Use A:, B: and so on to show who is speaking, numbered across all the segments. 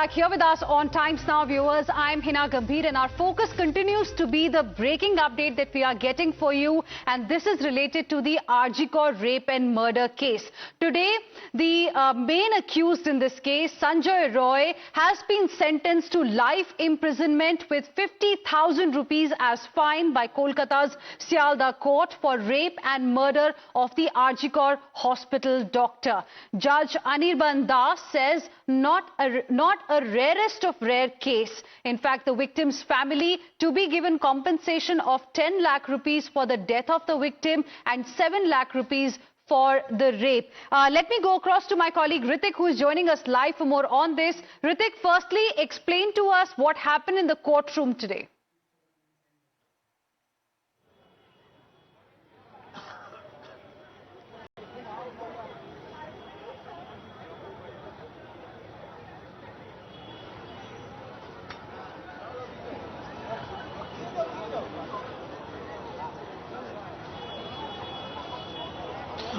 A: back here with us on Times Now, viewers. I'm Hina Gambhir, and our focus continues to be the breaking update that we are getting for you, and this is related to the RG Kar rape and murder case. Today, the main accused in this case, Sanjay Roy, has been sentenced to life imprisonment with 50,000 rupees as fine by Kolkata's Sialda court for rape and murder of the RG Kar hospital doctor. Judge Anirban Das says not a rarest of rare case. In fact, the victim's family to be given compensation of 10 lakh rupees for the death of the victim and 7 lakh rupees for the rape. Let me go across to my colleague Ritik, who is joining us live for more on this. Ritik, firstly, explain to us what happened in the courtroom today.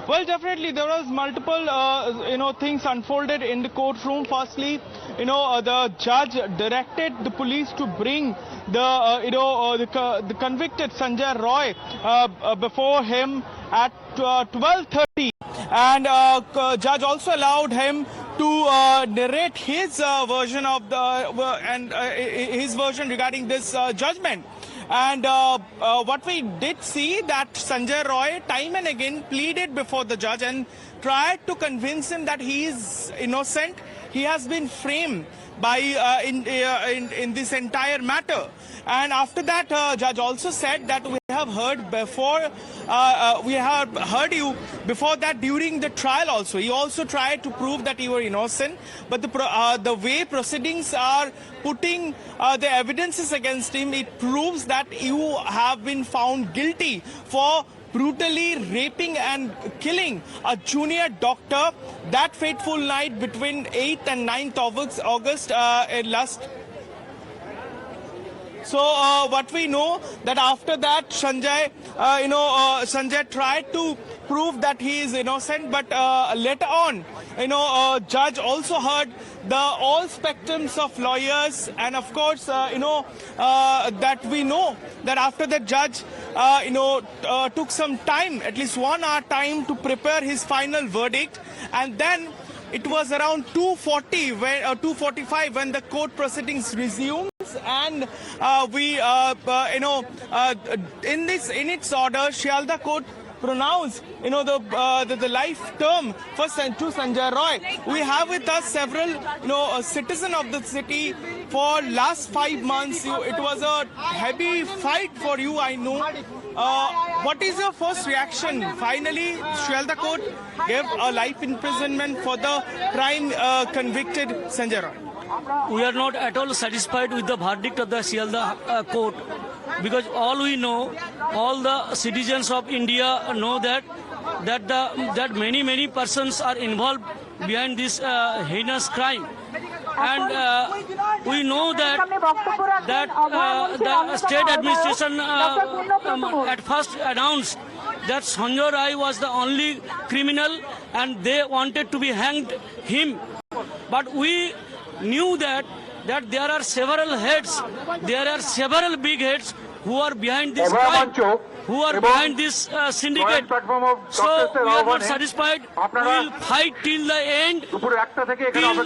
B: Well, definitely there was multiple, things unfolded in the courtroom. Firstly, the judge directed the police to bring the convicted Sanjay Roy before him at 12:30, and judge also allowed him to narrate his version of his version regarding this judgment. And what we did see that Sanjay Roy time and again pleaded before the judge and tried to convince him that he is innocent. He has been framed by in this entire matter. And after that, judge also said that we have heard before, we have heard you before that during the trial also. He also tried to prove that you were innocent, but the way proceedings are putting the evidences against him, it proves that you have been found guilty for brutally raping and killing a junior doctor that fateful night between 8th and 9th August last. So what we know that after that Sanjay, Sanjay tried to prove that he is innocent, but later on, judge also heard all spectrums of lawyers, and of course, that we know that after the judge, took some time, at least 1 hour time to prepare his final verdict, and then it was around 2:45 when the court proceedings resumed. And in its order, Sialda court pronounced, the life term for Sanjay Roy. We have with us several, citizens of the city for last 5 months. It was a heavy fight for you, I know. What is your first reaction? Finally, Sialda court gave a life imprisonment for the crime convicted Sanjay Roy.
C: We are not at all satisfied with the verdict of the Sialda court, because all we know, all the citizens of India know that many persons are involved behind this heinous crime. And we know that the state administration at first announced that Sanjay Roy was the only criminal and they wanted to be hanged him. But we knew that there are several heads, there are several big heads who are behind this crime, who are behind this syndicate. So we are not satisfied. We will fight till the end, till our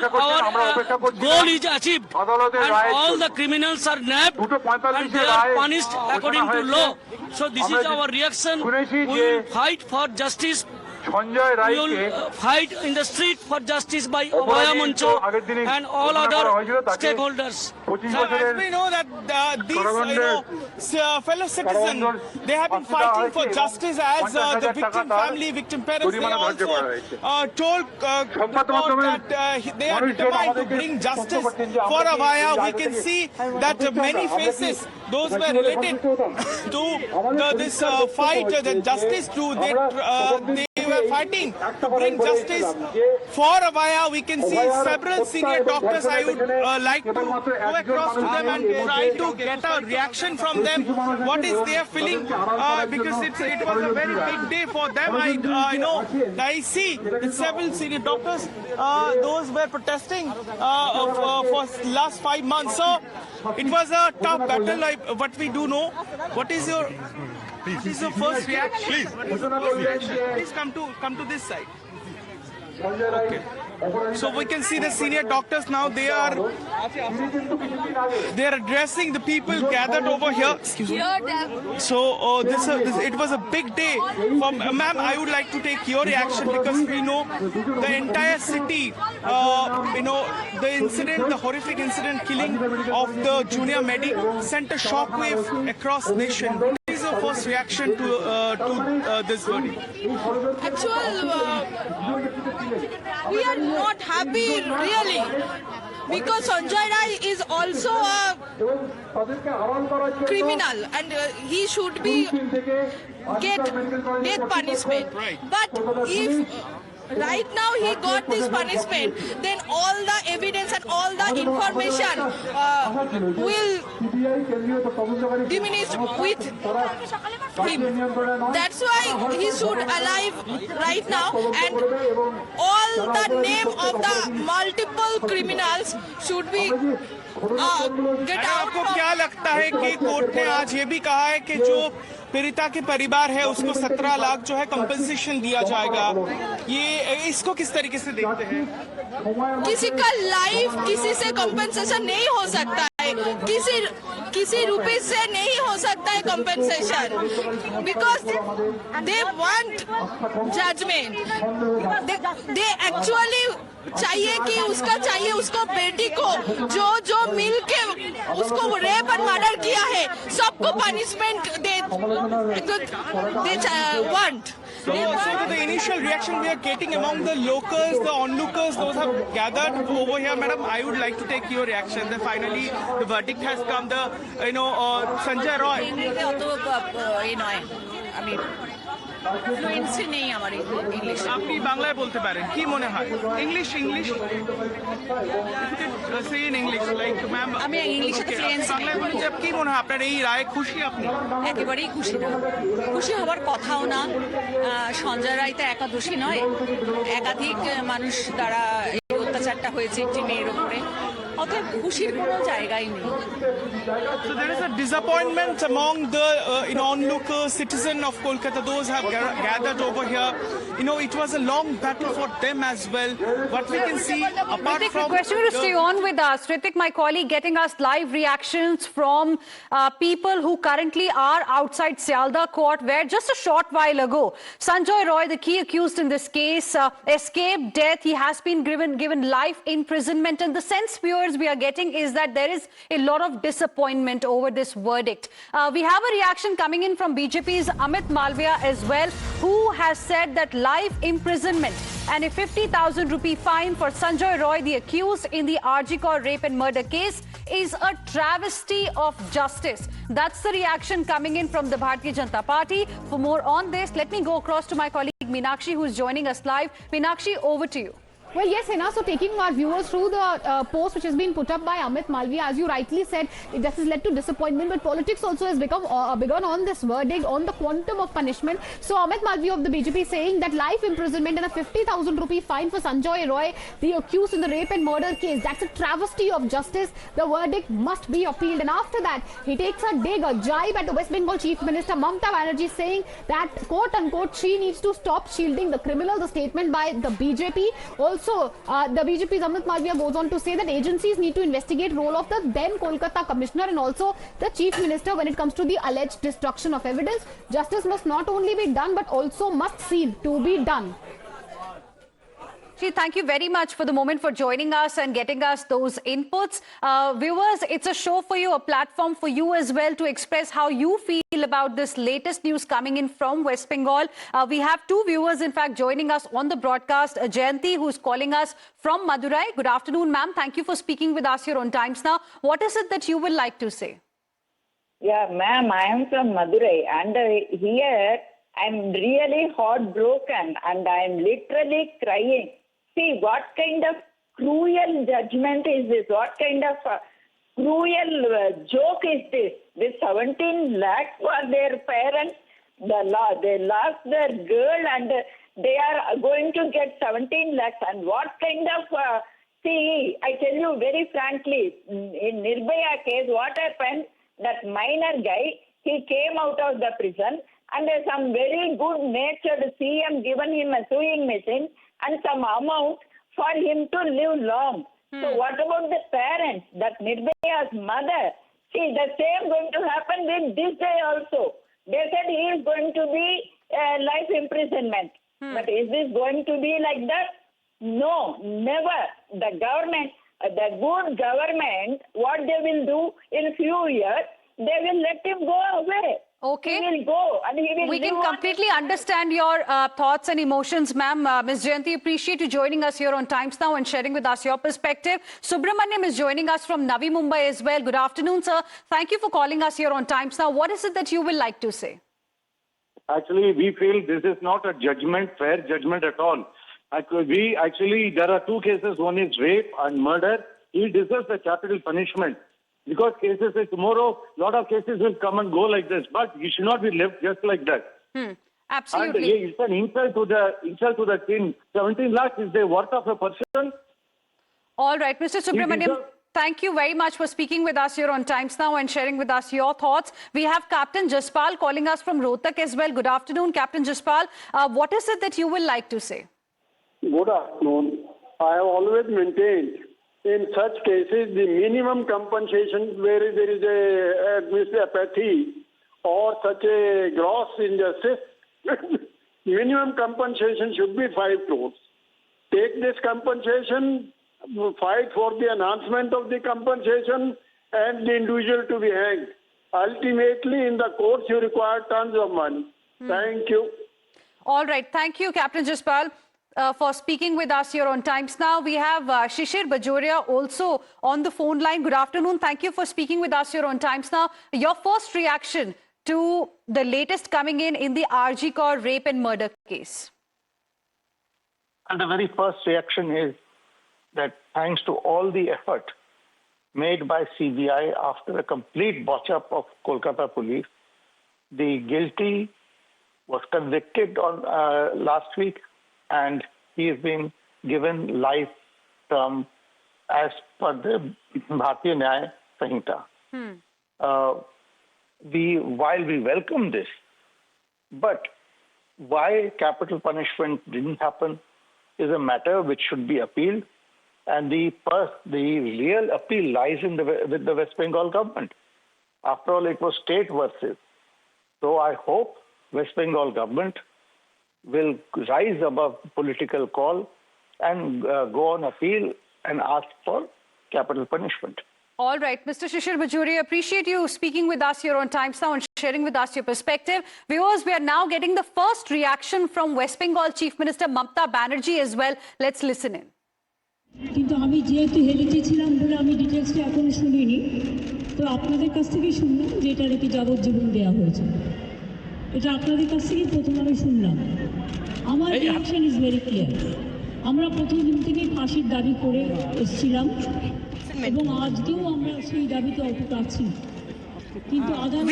C: goal is achieved, and all the criminals are nabbed and they are punished according to law. So this is our reaction. We will fight for justice. We will fight in the street for justice by Abhaya Mancho and all other stakeholders.
B: As we know that these fellow citizens, they have been fighting for justice as the victim family, victim parents. They also told that they are determined to bring justice for Abhaya. We can see that many faces, those were related to this fight, the justice to they were fighting to bring justice for Abhaya. We can see several senior doctors. I would like to go across to them and try to get a reaction from them. What is their feeling? Because it was a very big day for them. I see several senior doctors. Those were protesting for for last 5 months. So it was a tough battle. Like what we do know. What is your first reaction? Please come to this side. Okay. So we can see the senior doctors now. They are addressing the people gathered over here. Excuse me. So it was a big day. Ma'am, I would like to take your reaction because we know the entire city. The incident, the horrific incident, killing of the junior medic, sent a shockwave across nation. What is your first reaction to this verdict?
D: We are not happy really because Sanjay Rai is also a criminal and he should be get death punishment. But if right now he got this punishment, then all the evidence and all the information will diminish with him. That's why he should alive right now, and all the name of the multiple criminals should be get out.
B: आपको क्या लगता है कि court ने आज ये भी कहा है कि जो पीड़िता के परिवार है उसको 17 लाख जो है कंपनसेशन दिया जाएगा, ये इसको किस तरीके से देखते हैं?
D: किसी का लाइफ किसी से कंपनसेशन नहीं हो सकता है, किसी रुपए से नहीं हो सकता है compensation, because they want judgement. They actually चाहिए कि उसको बेटी को जो मिल के उसको रेप और मर्डर किया है सबको punishment they want.
B: So the initial reaction we are getting among the locals, the onlookers, those have gathered over here. Madam, I would like to take your reaction. Then finally, the verdict has come. Sanjay Roy.
D: Fluency নেই আমার English.
B: আপনি বাংলায় বলতে পারেন, কি মনে হয়? English say in English like ma'am
D: আমি ইংলিশে ফ্লুয়েন্সি
B: বাংলায় বলেন যে কি মনে হয় আপনার এই রায়ে খুশি? আপনি
D: একেবারেই খুশি না, খুশি হওয়ার কথাও না. সঞ্জয় রায় তো একা দোষী নয়, একাধিক মানুষ দ্বারা এই অত্যাচারটা হয়েছে একটি মেয়ের উপরে, অতএব খুশির কোনো জায়গাই নেই.
B: So there is a disappointment among the onlookers, citizens of Kolkata. Those have gathered over here. It was a long battle for them as well. What we can see, apart
A: Ritik,
B: from
A: request you to stay on with us. Ritik, my colleague, getting us live reactions from people who currently are outside Sialda court, where just a short while ago, Sanjay Roy, the key accused in this case, escaped death. He has been given life imprisonment, and the sense viewers we are getting is that there is a lot of disappointment over this verdict. We have a reaction coming in from BJP's Amit Malviya as well, who has said that life imprisonment and a 50,000 rupee fine for Sanjay Roy, the accused in the RG Kaur rape and murder case, is a travesty of justice. That's the reaction coming in from the Bharatiya Janata Party. For more on this, let me go across to my colleague Meenakshi, who is joining us live. Meenakshi, over to you.
E: Well, yes, Hina. So taking our viewers through the post which has been put up by Amit Malviya, as you rightly said, this has led to disappointment, but politics also has begun on this verdict, on the quantum of punishment. So Amit Malviya of the BJP saying that life imprisonment and a 50,000 rupee fine for Sanjay Roy, the accused in the rape and murder case, that's a travesty of justice. The verdict must be appealed. And after that, he takes a dig, a jibe at the West Bengal Chief Minister Mamata Banerjee, saying that, quote unquote, she needs to stop shielding the criminal. The statement by the BJP. Also, the BJP's Amit Malviya goes on to say that agencies need to investigate role of the then Kolkata Commissioner and also the Chief Minister when it comes to the alleged destruction of evidence. Justice must not only be done but also must seem to be done.
A: Thank you very much for the moment for joining us and getting us those inputs. Viewers, it's a show for you, a platform for you as well to express how you feel about this latest news coming in from West Bengal. We have two viewers, in fact, joining us on the broadcast. Jayanti, who's calling us from Madurai. Good afternoon, ma'am. Thank you for speaking with us here on Times Now. What is it that you would like to say?
F: Yeah, ma'am, I am from Madurai, and here I'm really heartbroken and I'm literally crying. See, what kind of cruel judgment is this? What kind of cruel joke is this? This 17 lakhs for their parents, they lost their girl and they are going to get 17 lakhs. And what kind of See, I tell you very frankly, in Nirbhaya case, what happened, that minor guy, he came out of the prison and some very good-natured CM given him a sewing machine and some amount for him to live long. So what about the parents, that Nirbhaya's mother? See, the same going to happen with this guy also. They said he is going to be life imprisonment. But is this going to be like that? No, never. The government, the good government, what they will do in few years, they will let him go away.
A: Okay.
F: He will go and he will
A: We
F: live
A: can
F: on.
A: completely understand your thoughts and emotions, ma'am. Ms. Jayanti, appreciate you joining us here on Times Now and sharing with us your perspective. Subramaniam is joining us from Navi Mumbai as well. Good afternoon, sir. Thank you for calling us here on Times Now. What is it that you will like to say?
G: Actually, we feel this is not a judgment, fair judgment at all. Actually, there are two cases. One is rape and murder. He deserves a capital punishment. Because cases tomorrow, a lot of cases will come and go like this. But he should not be left just like that.
A: Absolutely.
G: And it's an insult to the king. 17 lakhs is the worth of a person.
A: All right, Mr. Subramaniam,
G: deserves-
A: thank you very much for speaking with us here on Times Now and sharing with us your thoughts. We have Captain Jaspal calling us from Rohtak as well. Good afternoon, Captain Jaspal. What is it that you will like to say?
H: Good afternoon. I have always maintained in such cases the minimum compensation where there is a apathy or such a gross injustice, minimum compensation should be 5 crores. Take this compensation, fight for the enhancement of the compensation and the individual to be hanged. Ultimately, in the courts, you require tons of money. Thank you.
A: All right. Thank you, Captain Jaspal, for speaking with us here on Times Now. We have Shishir Bajoria also on the phone line. Good afternoon. Thank you for speaking with us here on Times Now. Your first reaction to the latest coming in the RG Kaur rape and murder case?
I: And the very first reaction is that thanks to all the effort made by CBI after a complete botch-up of Kolkata police, the guilty was convicted on last week, and he has been given life term as per the Bharatiya Nyaya Sanhita. While we welcome this, but why capital punishment didn't happen is a matter which should be appealed, and the real appeal lies with the West Bengal government. After all, it was state versus. So I hope West Bengal government will rise above political call and go on appeal and ask for capital punishment.
A: All right, Mr. Shishir Bajoria, appreciate you speaking with us here on Times Now and sharing with us your perspective. Viewers, we are now getting the first reaction from West Bengal Chief Minister Mamata Banerjee as well. Let's listen in.
J: কিন্তু আমি যেহেতু হেলিতে ছিলাম বলে আমি ডিটেলসটা এখনো শুনিনি, তো আপনাদের কাছ থেকেই শুনলাম যে এটা নাকি যাবজ্জীবন দেওয়া হয়েছে। এটা আপনাদের কাছ থেকেই প্রথম আমি শুনলাম। আমার রিঅ্যাকশন ইজ ভেরি ক্লিয়ার। আমরা প্রথম দিন থেকেই ফাঁসির দাবি করে এসেছিলাম এবং আজকেও আমরা সেই দাবিতে অটুট আছি।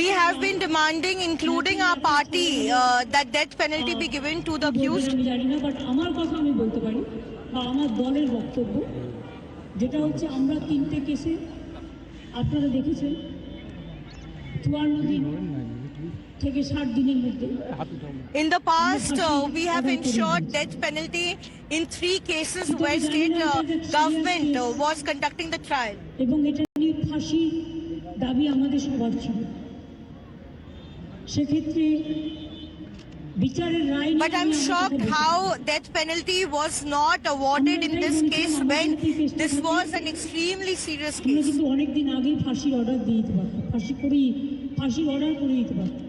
D: We have been demanding, including our party, that death penalty be given to the accused.
J: আমি জানি না, বাট আমার কথা আমি বলতে পারি বা আমার দলের বক্তব্য যেটা হচ্ছে আমরা 3টে কেসে আপনারা দেখেছেন 54 দিন থেকে 60 দিনের মধ্যে।
D: In the past, we have ensured death penalty in 3 cases where state government was conducting the trial.
J: এবং এটা নিয়ে ফাঁসি দাবি আমাদের সবার ছিল। সেক্ষেত্রে বিচারের রায়।
D: But I'm shocked how death penalty was not awarded in this case when this was an extremely serious
J: আমরা
D: case.
J: কিন্তু অনেকদিন আগেই ফাঁসির অর্ডার দিয়ে দিতে পারতাম, ফাঁসির অর্ডার করে দিতে পারতাম।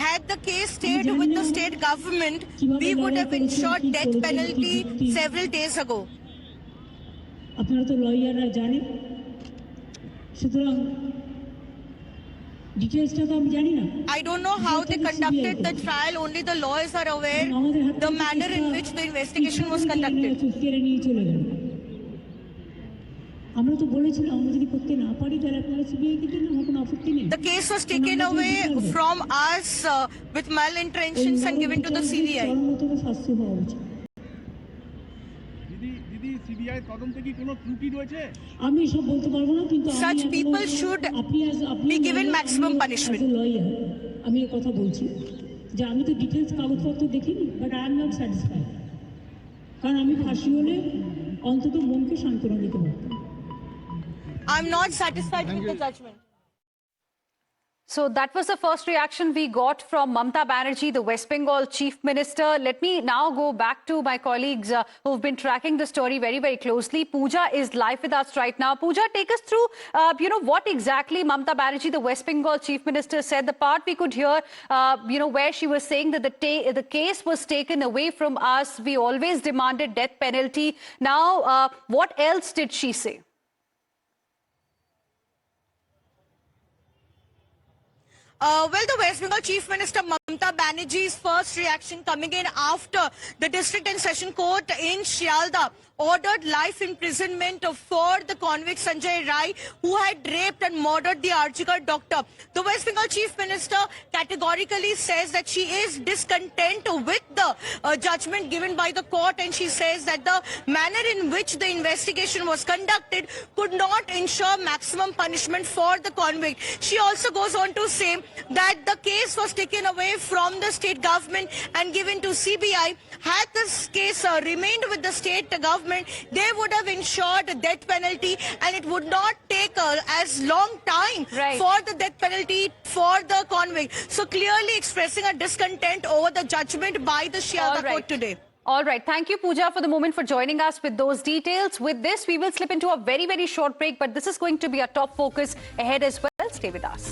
D: Had the case stayed with the state government, we would have ensured death penalty several days ago.
J: আপনারা তো লয়াররা জানেন, সুতরাং ডিটেইলসটা তো আমি জানি না।
D: I don't know how they conducted the trial, only the lawyers are aware the manner in which the investigation was conducted.
J: চুক্তিরে নিয়ে চলে গেল। আমরা তো বলেছিলাম আমরা যদি করতে না পারি তাহলে আপনারা সিবিআই কে দিন, আমার কোনো আপত্তি নেই।
D: The case was taken away from us with malintentions and given to the CBI.
J: চরমতম শাস্তি হওয়া উচিত। আমি সব বলতে পারবো না, কিন্তু
D: Such people should be given maximum punishment.
J: Lawyer আমি এই কথা বলছি যে আমি তো ডিটেলস কাগজপত্র দেখিনি, but I am not satisfied. কারণ আমি ফাঁসি হলে অন্তত মনকে সান্ত্বনা দিতে পারতাম।
D: I'm not satisfied with the judgment.
A: So that was the first reaction we got from Mamata Banerjee, the West Bengal Chief Minister. Let me now go back to my colleagues who've been tracking the story very, very closely. Pooja is live with us right now. Pooja, take us through, what exactly Mamata Banerjee, the West Bengal Chief Minister, said. The part we could hear, where she was saying that the case was taken away from us. We always demanded death penalty. Now, what else did she say?
D: Well, the West Bengal Chief Minister Mamata Banerjee's first reaction coming in after the District and Session Court in Shialda ordered life imprisonment for the convict Sanjay Rai, who had raped and murdered the Arjikar doctor. The West Bengal Chief Minister categorically says that she is discontent with the judgment given by the court, and she says that the manner in which the investigation was conducted could not ensure maximum punishment for the convict. She also goes on to say that the case was taken away from the state government and given to CBI. Had this case remained with the state government, they would have ensured a death penalty, and it would not take as long time for the death penalty for the convict. So clearly expressing a discontent over the judgment by the Shialda court today.
A: All right. Thank you, Pooja, for the moment, for joining us with those details. With this, we will slip into a very, very short break, but this is going to be our top focus ahead as well. Stay with us.